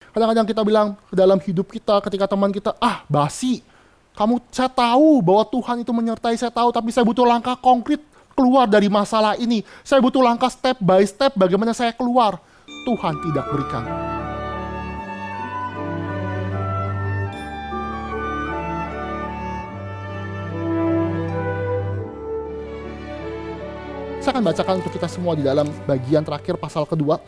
Kadang-kadang kita bilang ke dalam hidup kita ketika teman kita, basi. Saya tahu bahwa Tuhan itu menyertai saya tahu, tapi saya butuh langkah konkret keluar dari masalah ini. Saya butuh langkah step by step bagaimana saya keluar. Tuhan tidak berikan. Saya akan bacakan untuk kita semua di dalam bagian terakhir pasal kedua.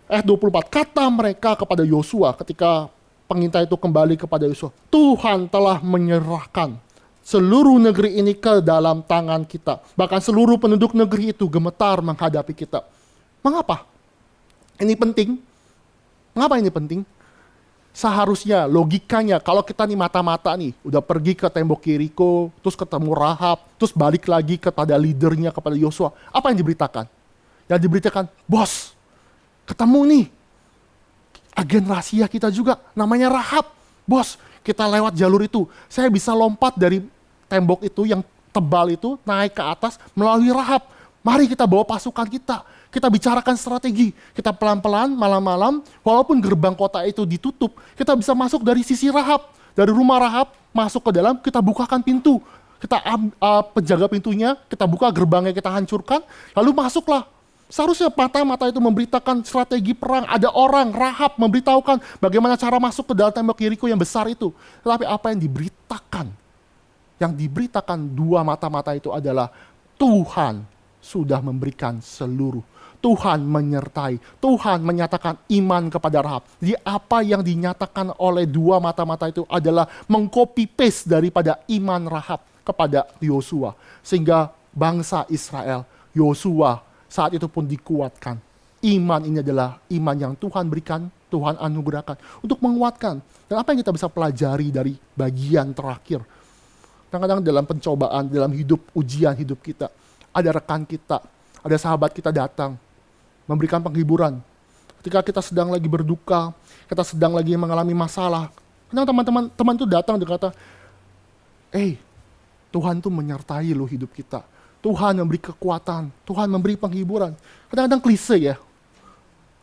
Ayat 24, kata mereka kepada Yosua ketika pengintai itu kembali kepada Yosua, Tuhan telah menyerahkan seluruh negeri ini ke dalam tangan kita. Bahkan seluruh penduduk negeri itu gemetar menghadapi kita. Mengapa? Ini penting. Mengapa ini penting? Seharusnya, logikanya, kalau kita nih mata-mata nih, udah pergi ke tembok Yeriko, terus ketemu Rahab, terus balik lagi kepada leadernya, kepada Yosua. Apa yang diberitakan? Yang diberitakan, bos, ketemu nih agen rahasia kita juga, namanya Rahab. Bos, kita lewat jalur itu. Saya bisa lompat dari tembok itu yang tebal itu, naik ke atas melalui Rahab. Mari kita bawa pasukan kita. Kita bicarakan strategi. Kita pelan-pelan, malam-malam, walaupun gerbang kota itu ditutup, kita bisa masuk dari sisi Rahab. Dari rumah Rahab, masuk ke dalam, kita bukakan pintu. Kita penjaga pintunya, kita buka gerbangnya, kita hancurkan, lalu masuklah. Seharusnya mata-mata itu memberitakan strategi perang. Ada orang, Rahab, memberitahukan bagaimana cara masuk ke dalam tembok Yeriko yang besar itu. Tetapi apa yang diberitakan? Yang diberitakan dua mata-mata itu adalah Tuhan sudah memberikan seluruh. Tuhan menyertai. Tuhan menyatakan iman kepada Rahab. Jadi apa yang dinyatakan oleh dua mata-mata itu adalah mengcopy paste daripada iman Rahab kepada Yosua. Sehingga bangsa Israel, Yosua, saat itu pun dikuatkan. Iman ini adalah iman yang Tuhan berikan, Tuhan anugerahkan untuk menguatkan. Dan apa yang kita bisa pelajari dari bagian terakhir? Kadang-kadang dalam pencobaan, dalam hidup, ujian hidup kita, ada rekan kita, ada sahabat kita datang, memberikan penghiburan. Ketika kita sedang lagi berduka, kita sedang lagi mengalami masalah, kadang teman-teman itu datang dan kata, Tuhan tuh menyertai lo hidup kita. Tuhan memberi kekuatan, Tuhan memberi penghiburan. Kadang-kadang klise ya,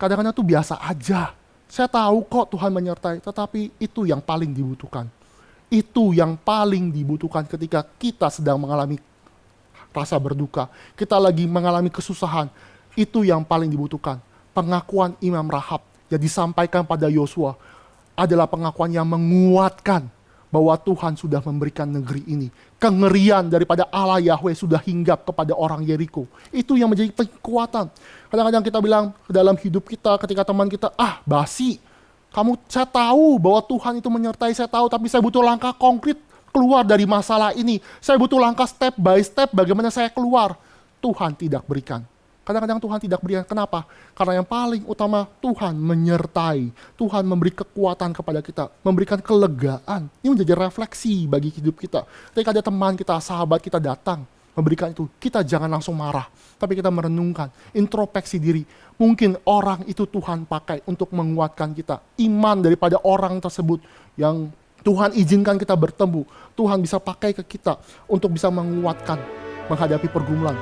kadang-kadang tuh biasa aja. Saya tahu kok Tuhan menyertai, tetapi itu yang paling dibutuhkan. Itu yang paling dibutuhkan ketika kita sedang mengalami rasa berduka. Kita lagi mengalami kesusahan. Itu yang paling dibutuhkan. Pengakuan Imam Rahab yang disampaikan pada Yosua adalah pengakuan yang menguatkan bahwa Tuhan sudah memberikan negeri ini. Kengerian daripada Allah Yahweh sudah hinggap kepada orang Yeriko. Itu yang menjadi kekuatan. Kadang-kadang kita bilang ke dalam hidup kita ketika teman kita, basi. Saya tahu bahwa Tuhan itu menyertai saya tahu, tapi saya butuh langkah konkret keluar dari masalah ini. Saya butuh langkah step by step bagaimana saya keluar. Tuhan tidak berikan. Kadang-kadang Tuhan tidak berikan. Kenapa? Karena yang paling utama Tuhan menyertai. Tuhan memberi kekuatan kepada kita. Memberikan kelegaan. Ini menjadi refleksi bagi hidup kita. Ketika ada teman kita, sahabat kita datang, memberikan itu, kita jangan langsung marah. Tapi kita merenungkan, introspeksi diri. Mungkin orang itu Tuhan pakai untuk menguatkan kita. Iman daripada orang tersebut yang Tuhan izinkan kita bertemu. Tuhan bisa pakai ke kita untuk bisa menguatkan menghadapi pergumulan.